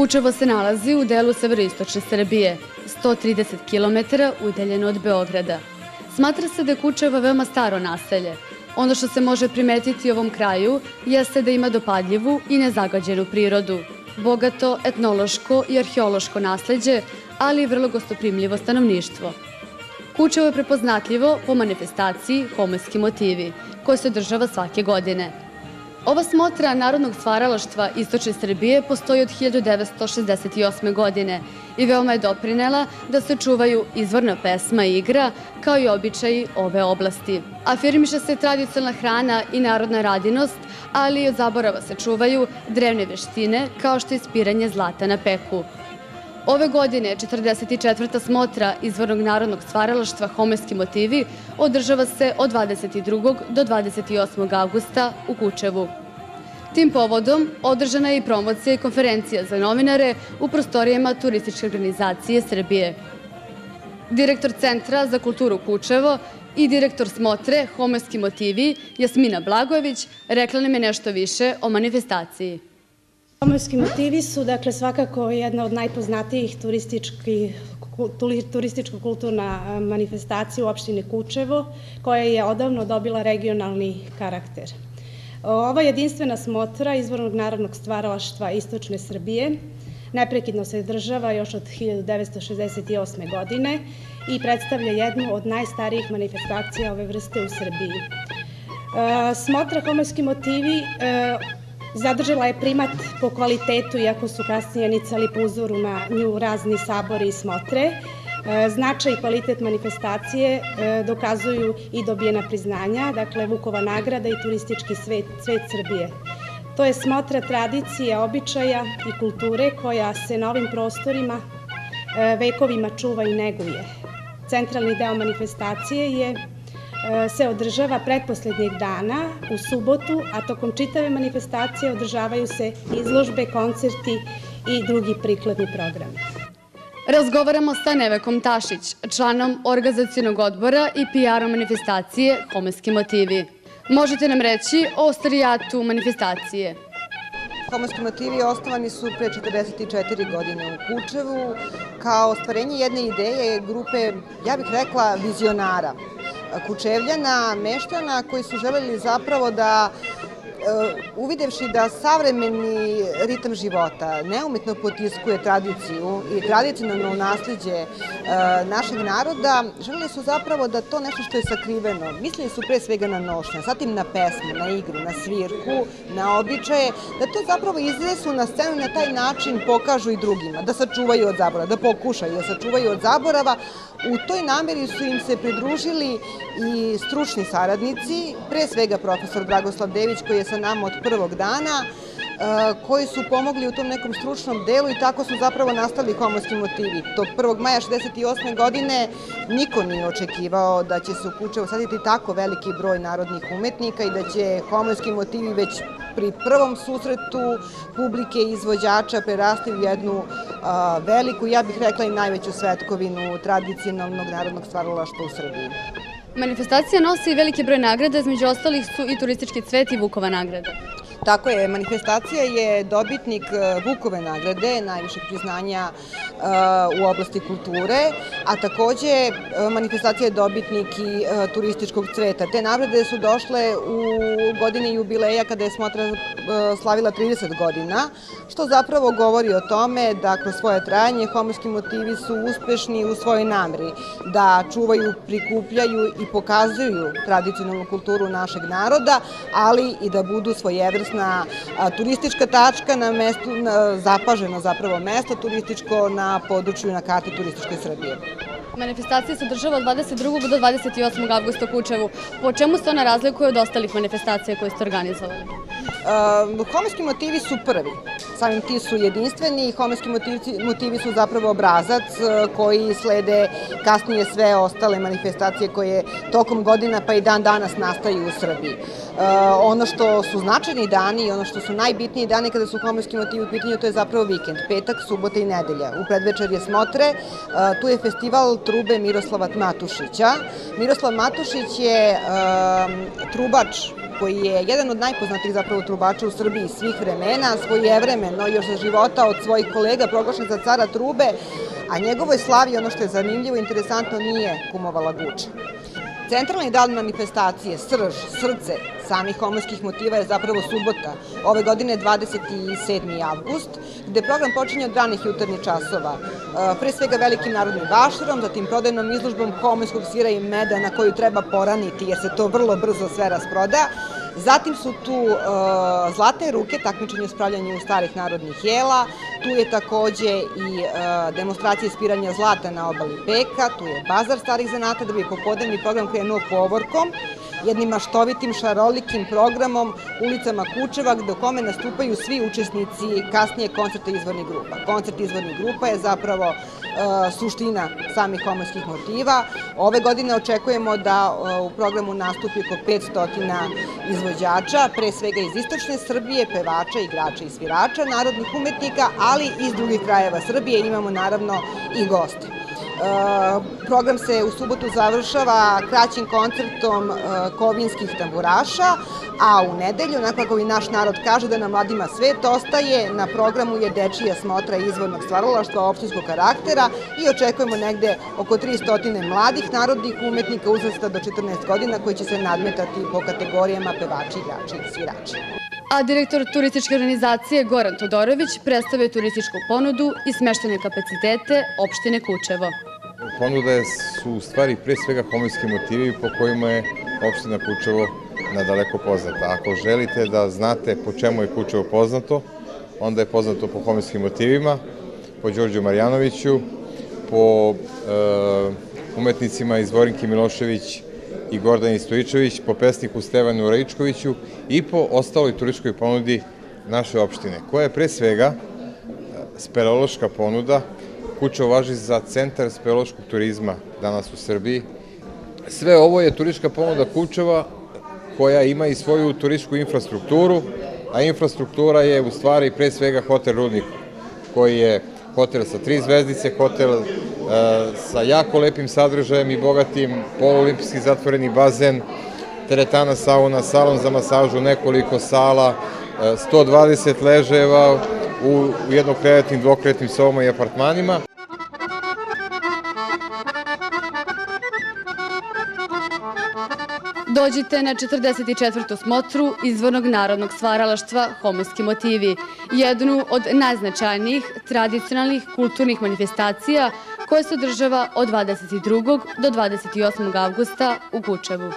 Kučevo se nalazi u delu severoistočne Srbije, 130 km udaljeno od Beograda. Smatra se da je Kučevo veoma staro naselje. Ono što se može primetiti u ovom kraju jeste da ima dopadljivu i nezagađenu prirodu, bogato etnološko i arheološko nasleđe, ali i vrlo gostoprimljivo stanovništvo. Kučevo je prepoznatljivo po manifestaciji Homoljski motivi, koja se održava svake godine. Ova smotra narodnog stvaralaštva Istočne Srbije postoji od 1968. godine i veoma je doprinela da se čuvaju izvorna pesma i igra, kao i običaji ove oblasti. Afirmiše se tradicionalna hrana i narodna radinost, ali i od zaborava se čuvaju drevne veštine, kao što je ispiranje zlata na peku. Ove godine 44. smotra izvornog narodnog stvaralaštva Homoljski motivi održava se od 22. do 28. avgusta u Kučevu. Tim povodom održana je i promocija i konferencija za novinare u prostorijama Turističke organizacije Srbije. Direktor Centra za kulturu Kučevo i direktor smotre Homoljski motivi Jasmina Blagojević rekla nam je nešto više o manifestaciji. Homoljski motivi su svakako jedna od najpoznatijih turističko-kulturna manifestacija u opštini Kučevo, koja je odavno dobila regionalni karakter. Ova jedinstvena smotra izvornog narodnog stvaralaštva Istočne Srbije neprekidno se održava još od 1968. godine i predstavlja jednu od najstarijih manifestacija ove vrste u Srbiji. Smotra Homoljski motivi zadržala je primat po kvalitetu, iako su kasnije nicali po uzoru na nju razni sabori i smotre. Značaj i kvalitet manifestacije dokazuju i dobijena priznanja, dakle Vukova nagrada i turistički cvet Srbije. To je smotra tradicije, običaja i kulture koja se na ovim prostorima vekovima čuva i neguje. Centralni deo manifestacije se održava pretposlednjeg dana u subotu, a tokom čitave manifestacije održavaju se izložbe, koncerti i drugi prikladni programi. Razgovaramo sa Nevekom Tašić, članom organizacionog odbora i PR-om manifestacije Homoljski motivi. Možete nam reći o ostarijatu manifestacije? Homoljski motivi osnovani su pre 44 godine u Kučevu kao ostvarenje jedne ideje grupe, ja bih rekla, vizionara, Kučevljana, meštana koji su želeli zapravo da, uvidevši da savremeni ritam života neumitno potiskuje tradiciju i tradicionalno nasleđe našeg naroda, želeli su zapravo da to nešto što je sakriveno, mislili su pre svega na nošnje, zatim na pesmu, na igru, na svirku, na običaje, da to zapravo iznesu na scenu i na taj način pokažu i drugima, da sačuvaju od zaborava, da pokušaju da sačuvaju od zaborava. U toj nameri su im se pridružili i stručni saradnici, pre svega profesor Dragoslav Dević koji je sa nama od prvog dana, koji su pomogli u tom nekom stručnom delu i tako su zapravo nastali Homoljski motivi. Tog 1. maja 1968. godine niko nije očekivao da će se u Kučevo saditi tako veliki broj narodnih umetnika i da će Homoljski motivi već pri prvom susretu publike i izvođača prerasti u jednu veliku, ja bih rekla i najveću svetkovinu tradicionalnog narodnog stvaralaštva u Srbiji. Manifestacija nosi veliki broj nagrada, između ostalih su i turistički cvet i Vukova nagrada. Tako je, manifestacija je dobitnik Vukove nagrade, najvišeg priznanja u oblasti kulture, a takođe manifestacija je dobitnik i turističkog cveta. Te nagrade su došle u godine jubileja kada je smotra slavila 30 godina, što zapravo govori o tome da kroz svoje trajanje Homoljski motivi su uspešni u svojoj nameri, da čuvaju, prikupljaju i pokazuju tradicionalnu kulturu našeg naroda, ali i da budu svojevrsna turistička tačka na mestu, zapaženo zapravo mesto turističko na području na karti turističkoj Srbije. Manifestacija se održava od 22. do 28. avgusta u Kučevu. Po čemu se ona razlikuje od ostalih manifestacija koje ste organizovali? Homoljski motivi su prvi. Samim ti su jedinstveni i Homoljski motivi su zapravo obrazac koji slede kasnije sve ostale manifestacije koje tokom godina pa i dan danas nastaju u Srbiji. Ono što su značajni dani i ono što su najbitniji dani kada su Homoljski motivi u pitanju, to je zapravo vikend, petak, subota i nedelja. U predvečerje smotre, tu je festival trube Miroslava Matušića. Miroslav Matušić je trubač koji je jedan od najpoznatijih zapravo trubača u Srbiji svih vremena, svojevremeno još za života od svojih kolega proglašen za cara trube, a njegovoj slavi, ono što je zanimljivo i interesantno, nije kumovala Guča. Centralni dan manifestacije, srž, srce samih homoskih motiva je zapravo subota, ove godine 27. avgust, gde program počinje od ranih jutarnjih časova, pre svega velikim narodnim vašarom, zatim prodajnom izložbom homoskog sira i meda na koju treba poraniti jer se to vrlo brzo sve rasproda. Zatim su tu zlate ruke, takmičenje u spravljanju starih narodnih jela, tu je takođe i demonstracija ispiranja zlata na obali Peka, tu je bazar starih zanata, da bi popodnevni program krenuo povorkom, jednim maštovitim, šarolikim programom ulicama Kučeva, gde u kome nastupaju svi učesnici kasnije koncerta izvornih grupa. Koncert izvornih grupa je zapravo suština samih homoskih motiva. Ove godine očekujemo da u programu nastupi oko 500 izvođača, pre svega iz istočne Srbije, pevača, igrača i svirača, narodnih umetnika, ali iz drugih krajeva Srbije imamo naravno i goste. Program se u subotu završava kraćim koncertom kovinskih tamburaša, a u nedelju, onako kako i naš narod kaže da na mladima svet ostaje, na programu je dečija smotra izvornog stvaralaštva opštinskog karaktera i očekujemo negde oko 300 mladih narodnih umetnika uzrasta do 14 godina koji će se nadmetati po kategorijama pevači, igrači i svirači. A direktor turističke organizacije Goran Todorović predstavio turističku ponudu i smeštene kapacitete opštine Kučevo. Ponuda su u stvari pre svega homoski motivi po kojima je opština Kučevo nadaleko poznata. Ako želite da znate po čemu je Kučevo poznato, onda je poznato po homoskim motivima, po Đorđu Marjanoviću, po umetnicima Izvorinki Milošević i Gordani Stojičević, po pesniku Stevanu Raičkoviću i po ostaloj turističkoj ponudi naše opštine, koja je pre svega speleološka ponuda. Kučevo važi za centar speleološkog turizma danas u Srbiji. Sve ovo je turistička ponuda Kučeva koja ima i svoju turističku infrastrukturu, a infrastruktura je u stvari pre svega hotel Rudnik, koji je hotel sa 3 zvezdice, hotel sa jako lepim sadržajem i bogatim, poluolimpijski zatvoreni bazen, teretana, sauna, salon za masažu, nekoliko sala, 120 ležajeva u jednokrevetnim, dvokrevetnim sobama i apartmanima. Dođite na 44. smotru izvornog narodnog stvaralaštva Homoski motivi, jednu od najznačajnijih tradicionalnih kulturnih manifestacija koja se održava od 22. do 28. avgusta u Kučevu.